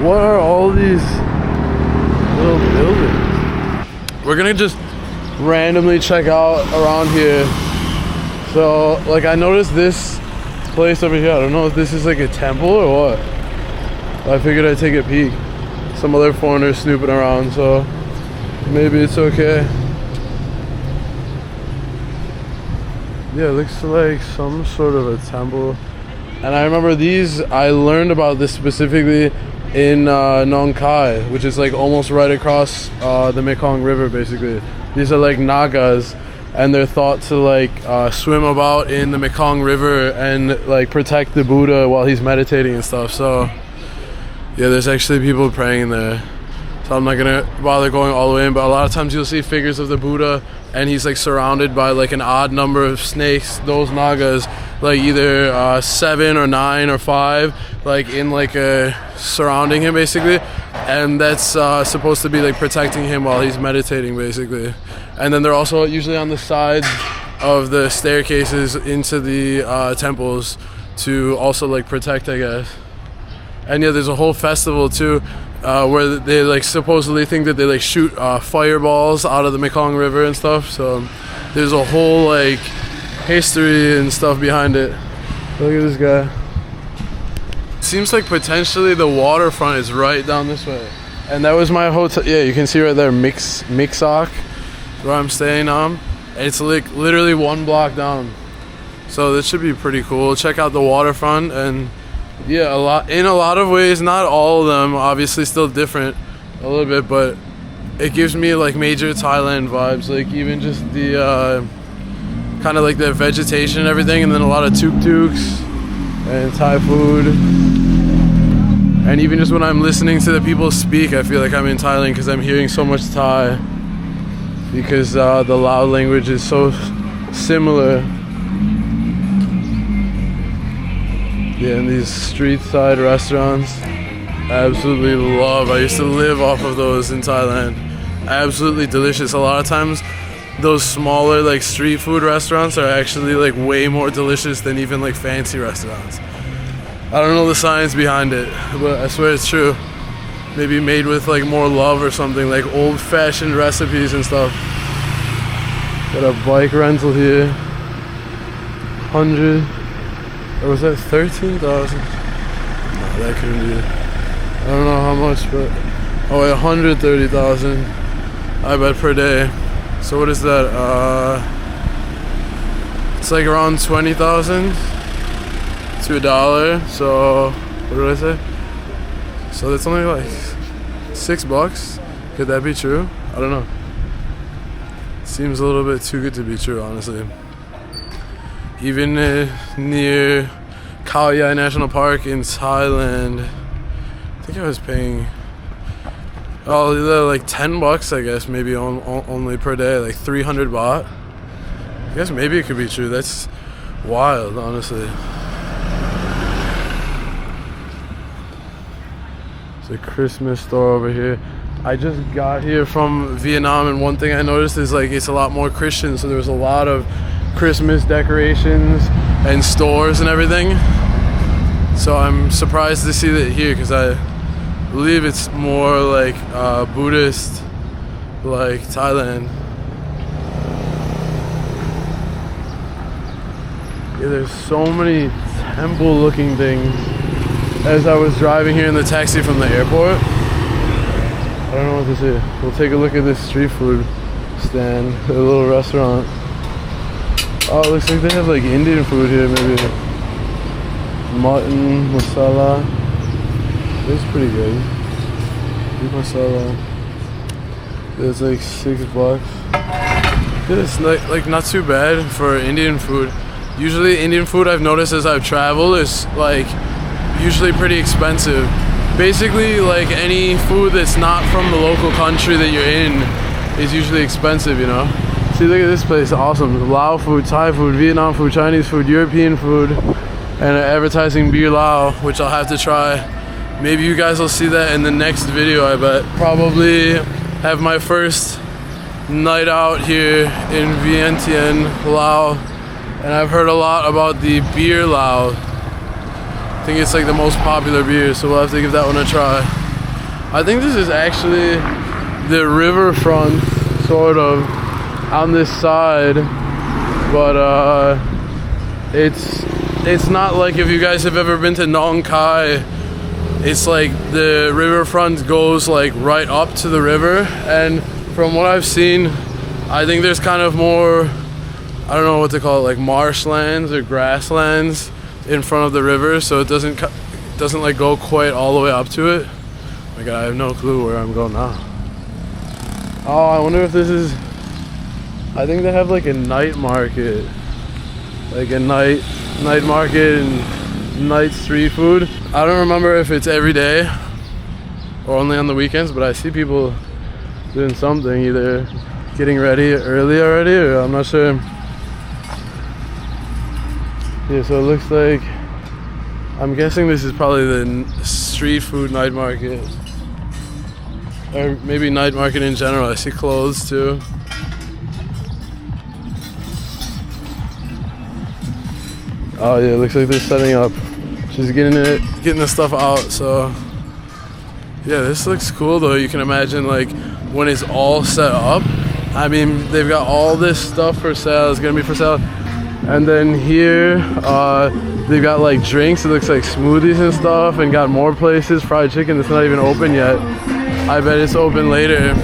What are all these little buildings? We're gonna just randomly check out around here. So, like, I noticed this place over here. I don't know if this is like a temple or what. I figured I'd take a peek. Some other foreigners snooping around, so maybe it's okay. Yeah, it looks like some sort of a temple. And I remember these, I learned about this specifically in Nong Khai, which is like almost right across the Mekong River, basically. These are like Nagas, and they're thought to like swim about in the Mekong River and like protect the Buddha while he's meditating and stuff. So yeah, there's actually people praying in there. So I'm not gonna bother going all the way in, but a lot of times you'll see figures of the Buddha and he's like surrounded by like an odd number of snakes, those Nagas, like either 7 or 9 or 5, like in like surrounding him basically. And that's supposed to be like protecting him while he's meditating basically. And then they're also usually on the sides of the staircases into the temples to also like protect, I guess. And yeah, there's a whole festival too, where they like supposedly think that they like shoot fireballs out of the Mekong River and stuff. So there's a whole like history and stuff behind it. Look at this guy. Seems like potentially the waterfront is right down this way. And that was my hotel. Yeah, you can see right there, Mixok, where I'm staying on. It's like literally 1 block down. So this should be pretty cool. Check out the waterfront. And yeah, in a lot of ways, not all of them, obviously still different a little bit, but it gives me like major Thailand vibes, like even just the kind of like the vegetation and everything, and then a lot of tuk-tuks and Thai food. And even just when I'm listening to the people speak, I feel like I'm in Thailand because I'm hearing so much Thai, because the Lao language is so similar. Yeah, and these street side restaurants, I absolutely love. I used to live off of those in Thailand. Absolutely delicious. A lot of times those smaller like street food restaurants are actually like way more delicious than even like fancy restaurants. I don't know the science behind it, but I swear it's true. Maybe made with like more love or something, like old-fashioned recipes and stuff. Got a bike rental here. 100. Or was that 13,000? No, that couldn't be it. I don't know how much, but oh wait, 130,000 I bet per day. So what is that? It's like around 20,000 to $1. So what did I say? So that's only like $6. Could that be true? I don't know. Seems a little bit too good to be true, honestly. Even near Khao Yai National Park in Thailand, I think I was paying like $10, I guess, maybe only per day, like 300 baht. I guess maybe it could be true. That's wild, honestly. It's a Christmas store over here. I just got here from Vietnam, and one thing I noticed is like it's a lot more Christian, so there was a lot of Christmas decorations and stores and everything. So I'm surprised to see that here, because I believe it's more like Buddhist, like Thailand. Yeah, there's so many temple looking things. As I was driving here in the taxi from the airport, I don't know what to say. We'll take a look at this street food stand, a little restaurant. Oh, it looks like they have like Indian food here, maybe. Mutton, masala. It's pretty good. Beef masala. It's like $6. It's like not too bad for Indian food. Usually Indian food, I've noticed as I've traveled, is like usually pretty expensive. Basically, like any food that's not from the local country that you're in is usually expensive, you know? See, look at this place, awesome. Lao food, Thai food, Vietnam food, Chinese food, European food, and advertising Beerlao, which I'll have to try. Maybe you guys will see that in the next video, I bet. Probably have my first night out here in Vientiane, Lao, and I've heard a lot about the Beerlao. I think it's like the most popular beer, so we'll have to give that one a try. I think this is actually the riverfront, sort of, on this side, but it's not like, if you guys have ever been to Nong Khai, it's like the riverfront goes like right up to the river, and from what I've seen, I think there's kind of more, I don't know what to call it, like marshlands or grasslands in front of the river, so it doesn't like go quite all the way up to it. Oh my god, I have no clue where I'm going now. Oh, I wonder if this is, I think they have like a night market, like a night market and night street food. I don't remember if it's every day or only on the weekends, but I see people doing something, either getting ready early already, or I'm not sure. Yeah, so it looks like, I'm guessing this is probably the street food night market, or maybe night market in general. I see clothes too. Oh yeah, it looks like they're setting up, just getting the stuff out. So yeah, this looks cool though. You can imagine like when it's all set up. I mean, they've got all this stuff for sale. It's gonna be for sale. And then here, they've got like drinks. It looks like smoothies and stuff, and got more places. Fried chicken that's not even open yet. I bet it's open later.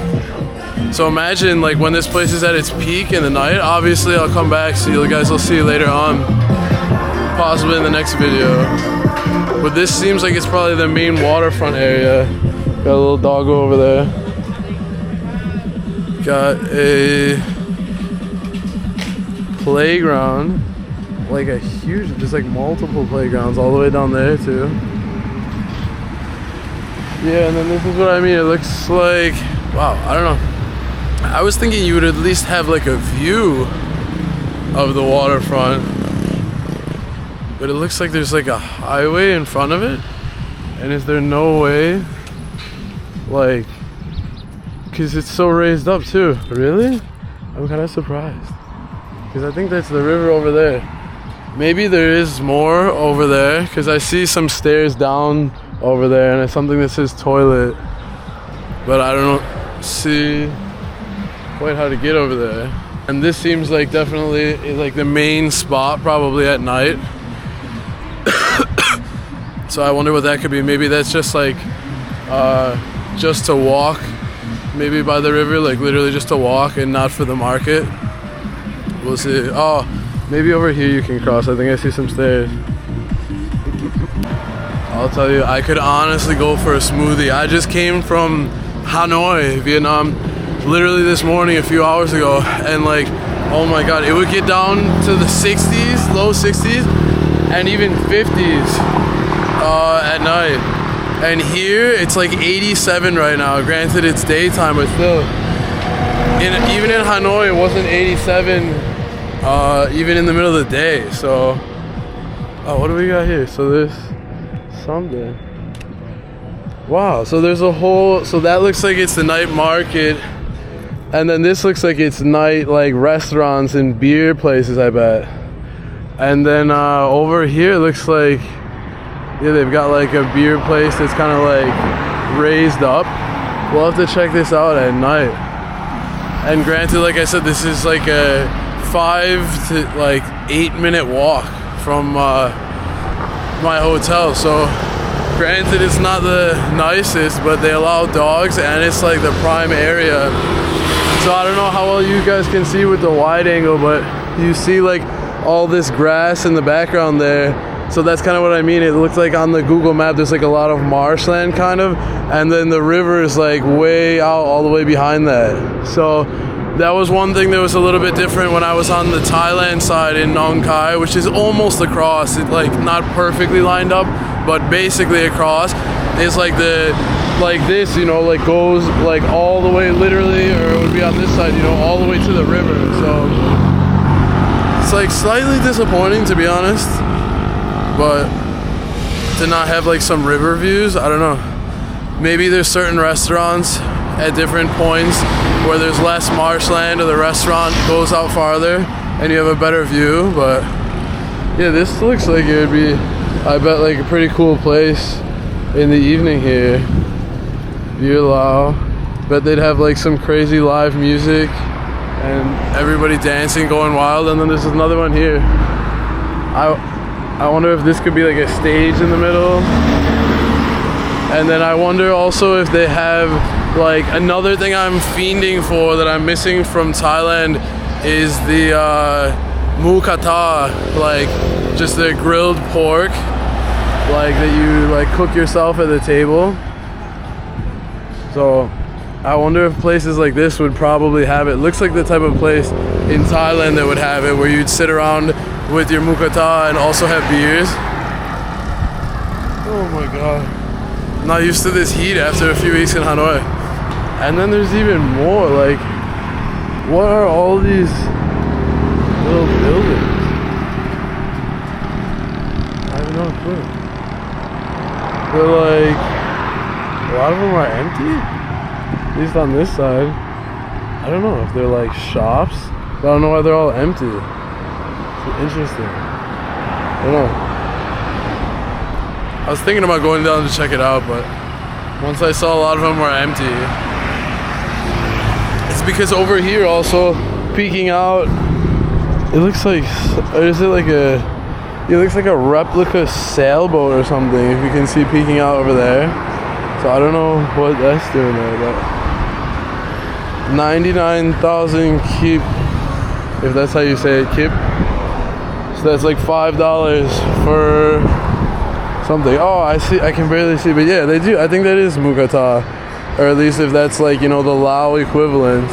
So imagine like when this place is at its peak in the night. Obviously, I'll come back, so you guys will see later on, possibly in the next video. But this seems like it's probably the main waterfront area. Got a little doggo over there. Got a playground, like a huge, there's like multiple playgrounds all the way down there too. Yeah, and then this is what I mean. It looks like, wow, I don't know. I was thinking you would at least have like a view of the waterfront, but it looks like there's like a highway in front of it. And is there no way, like, because it's so raised up too. Really? I'm kind of surprised, because I think that's the river over there. Maybe there is more over there, because I see some stairs down over there, and it's something that says toilet, but I don't see quite how to get over there. And this seems like definitely like the main spot, probably at night. So I wonder what that could be. Maybe that's just like just to walk, maybe by the river, like literally just to walk and not for the market. We'll see. Oh, maybe over here you can cross. I think I see some stairs. I'll tell you, I could honestly go for a smoothie. I just came from Hanoi, Vietnam, literally this morning, a few hours ago, and like, oh my god, it would get down to the 60s, low 60s, and even 50s at night. And here, it's like 87 right now. Granted, it's daytime, but still, even in Hanoi, it wasn't 87, even in the middle of the day. So, oh, what do we got here? So there's something. Wow, so there's a whole, so that looks like it's the night market, and then this looks like it's night, like restaurants and beer places, I bet. And then over here it looks like, yeah, they've got like a beer place that's kind of like raised up. We'll have to check this out at night. And granted, like I said, this is like a 5 to like 8 minute walk from my hotel. So granted, it's not the nicest, but they allow dogs, and it's like the prime area. So I don't know how well you guys can see with the wide angle, but you see like all this grass in the background there. So that's kind of what I mean. It looks like on the Google map there's like a lot of marshland kind of, and then the river is like way out all the way behind that. So that was one thing that was a little bit different when I was on the Thailand side in Nong Khai, which is almost across. It's like not perfectly lined up, but basically across. It's like the, like this, you know, like goes like all the way literally, or it would be on this side, you know, all the way to the river. So it's like slightly disappointing, to be honest, but to not have like some river views, I don't know. Maybe there's certain restaurants at different points where there's less marshland, or the restaurant goes out farther and you have a better view. But yeah, this looks like it would be, I bet, like a pretty cool place in the evening here. Beerlao. Bet they'd have like some crazy live music and everybody dancing, going wild. And then there's another one here. I wonder if this could be like a stage in the middle. And then I wonder also if they have like another thing I'm fiending for that I'm missing from Thailand is the mukata, like just the grilled pork, like that you like cook yourself at the table. So I wonder if places like this would probably have it. Looks like the type of place in Thailand that would have it, where you'd sit around with your mukata and also have beers. Oh my god. I'm not used to this heat after a few weeks in Hanoi. And then there's even more, like, what are all these little buildings? I have no clue. They're like, a lot of them are empty? At least on this side. I don't know if they're like shops, but I don't know why they're all empty. It's interesting. I don't know. I was thinking about going down to check it out, but once I saw a lot of them were empty. It's because over here also, peeking out, it looks like, or is it like a, it looks like a replica sailboat or something, if you can see peeking out over there. So I don't know what that's doing there, but 99,000 kip, if that's how you say it, kip. So that's like $5 for something. Oh, I see, I can barely see, but yeah, they do. I think that is mukata, or at least if that's like, you know, the Lao equivalent.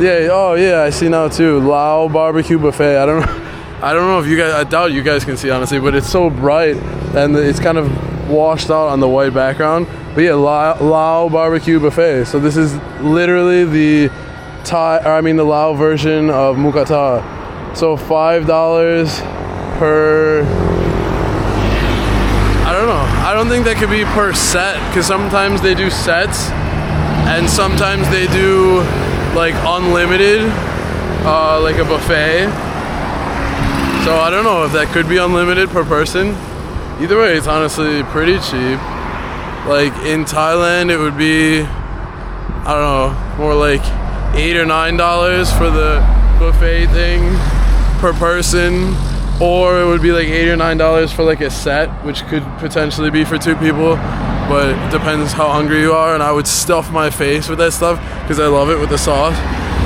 Yeah, oh yeah, I see now too. Lao BBQ buffet. I don't know if you guys, I doubt you guys can see honestly, but it's so bright and it's kind of washed out on the white background. But yeah, Lao BBQ buffet. So this is literally the the Lao version of mukata. So $5 per, I don't know. I don't think that could be per set, because sometimes they do sets and sometimes they do like unlimited, like a buffet. So I don't know if that could be unlimited per person. Either way, it's honestly pretty cheap. Like in Thailand, it would be, I don't know, more like $8 or $9 for the buffet thing per person, or it would be like $8 or $9 for like a set, which could potentially be for 2 people, but it depends how hungry you are. And I would stuff my face with that stuff because I love it with the sauce.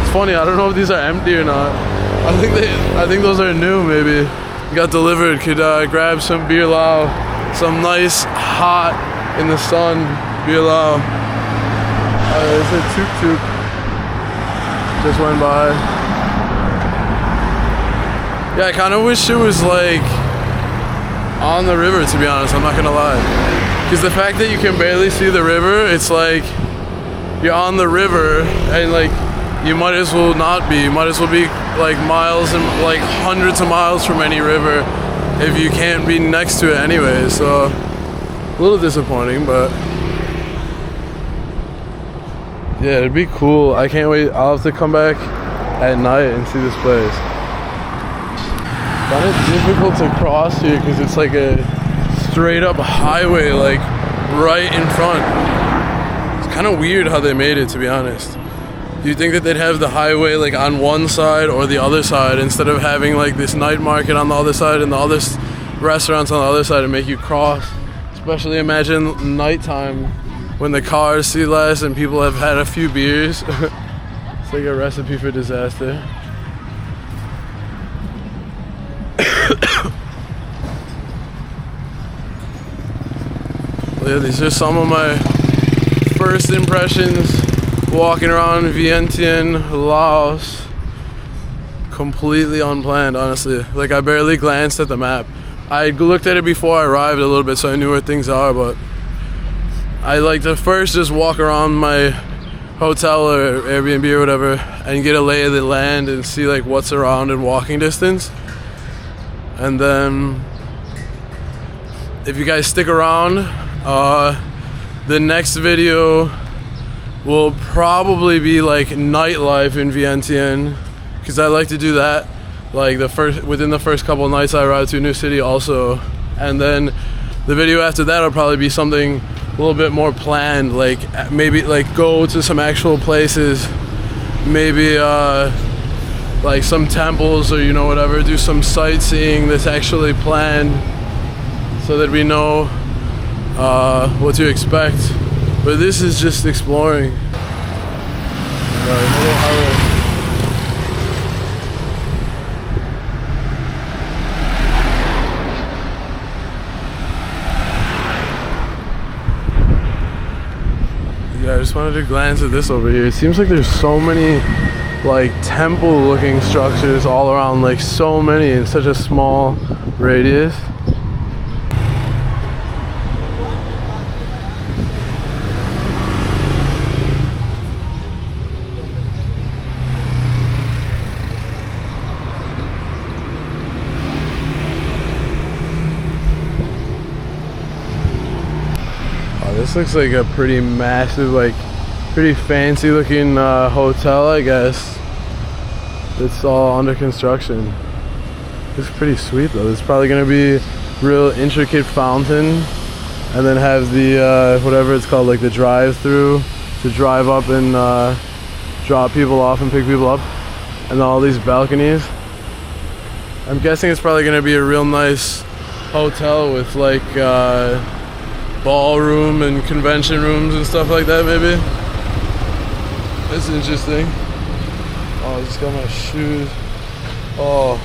It's funny, I don't know if these are empty or not. I think those are new. Maybe got delivered. Could grab some Beerlao, some nice hot in the sun Beerlao. It's a tuk-tuk just went by. Yeah, I kind of wish it was like on the river, to be honest. I'm not gonna lie, because the fact that you can barely see the river, it's like you're on the river and like you might as well not be. You might as well be like miles and like hundreds of miles from any river if you can't be next to it anyway. So a little disappointing, but yeah, it'd be cool. I can't wait. I'll have to come back at night and see this place. Kind of difficult to cross here because it's like a straight up highway, like right in front. It's kind of weird how they made it, to be honest. You'd think that they'd have the highway like on one side or the other side, instead of having like this night market on the other side and the other restaurants on the other side, and make you cross. Especially imagine nighttime when the cars see less and people have had a few beers. It's like a recipe for disaster. Yeah, these are some of my first impressions walking around Vientiane, Laos. Completely unplanned, honestly. Like, I barely glanced at the map. I looked at it before I arrived a little bit, so I knew where things are, but I like to first just walk around my hotel or Airbnb or whatever and get a lay of the land and see like what's around in walking distance. And then if you guys stick around, the next video will probably be like nightlife in Vientiane, because I like to do that like within the first couple of nights I arrive to a new city also. And then the video after that will probably be something little bit more planned, like maybe like go to some actual places, maybe like some temples or, you know, whatever, do some sightseeing that's actually planned so that we know what to expect. But this is just exploring. Yeah, I just wanted to glance at this over here. It seems like there's so many like temple looking structures all around, like so many in such a small radius. This looks like a pretty massive, like pretty fancy looking hotel, I guess. It's all under construction. It's pretty sweet though. It's probably gonna be real intricate fountain, and then have the whatever it's called, like the drive-through to drive up and drop people off and pick people up, and all these balconies. I'm guessing it's probably gonna be a real nice hotel with like ballroom and convention rooms and stuff like that, maybe. That's interesting. Oh, I just got my shoes. Oh,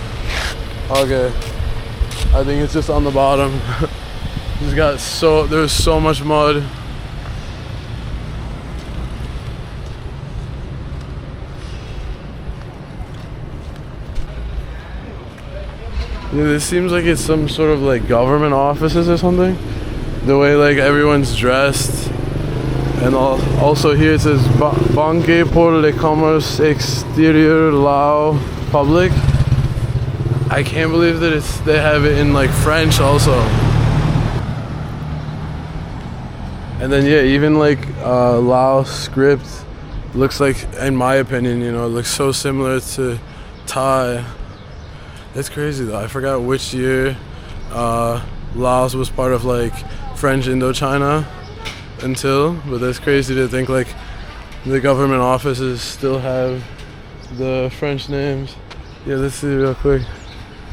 okay. I think it's just on the bottom. Just got there's so much mud. Yeah, this seems like it's some sort of like government offices or something. The way like everyone's dressed, and also here it says Banque pour le commerce extérieur Lao Public. I can't believe that they have it in like French also. And then yeah, even like Lao script looks like, in my opinion, you know, it looks so similar to Thai. It's crazy though. I forgot which year Laos was part of like French Indochina but that's crazy to think like the government offices still have the French names. Yeah, let's see real quick.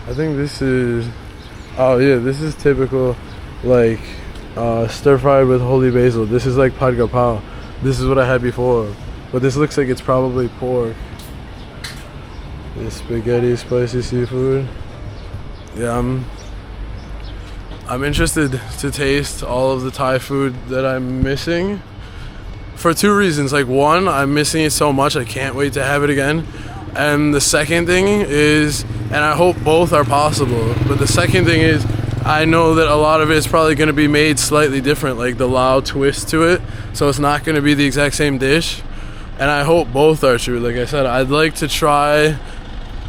I think this is, oh yeah, this is typical like stir fried with holy basil. This is like pad gapao. This is what I had before, but this looks like it's probably pork. This spaghetti, spicy seafood. Yeah, I'm interested to taste all of the Thai food that I'm missing for two reasons. Like one, I'm missing it so much, I can't wait to have it again. And the second thing is, and I hope both are possible, but the second thing is, I know that a lot of it is probably going to be made slightly different, like the Lao twist to it, so it's not going to be the exact same dish. And I hope both are true. Like I said, I'd like to try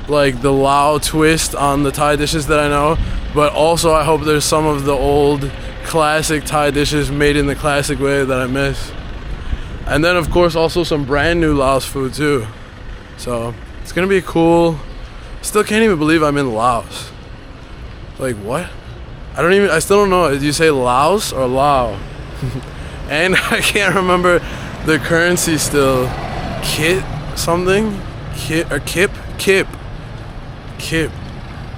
like the Lao twist on the Thai dishes that I know, but also I hope there's some of the old classic Thai dishes made in the classic way that I miss. And then of course also some brand new Laos food too. So it's gonna be cool. Still can't even believe I'm in Laos. Like what? I still don't know. Do you say Laos or Lao? And I can't remember the currency still. Kit something? Kit or Kip? Kip.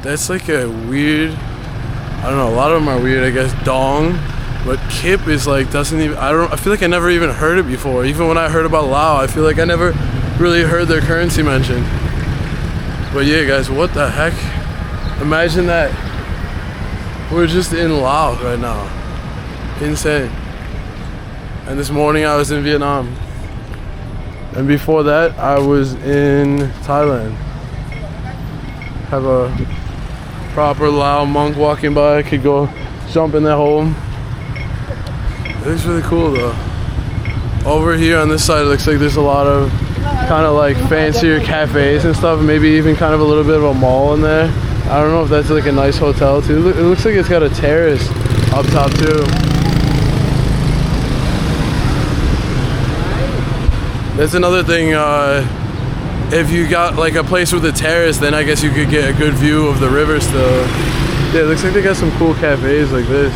That's like a weird, I don't know, a lot of them are weird, I guess. Dong, but Kip is like, doesn't even, I feel like I never even heard it before. Even when I heard about Lao, I feel like I never really heard their currency mentioned. But yeah guys, what the heck? Imagine that. We're just in Laos right now. Insane. And this morning I was in Vietnam. And before that I was in Thailand. Have a proper Lao monk walking by. I could go jump in that hole. It looks really cool though. Over here on this side it looks like there's a lot of kind of like fancier cafes and stuff. Maybe even kind of a little bit of a mall in there. I don't know if that's like a nice hotel too. It looks like it's got a terrace up top too. That's another thing. If you got like a place with a terrace, then I guess you could get a good view of the river still. Yeah, it looks like they got some cool cafes like this.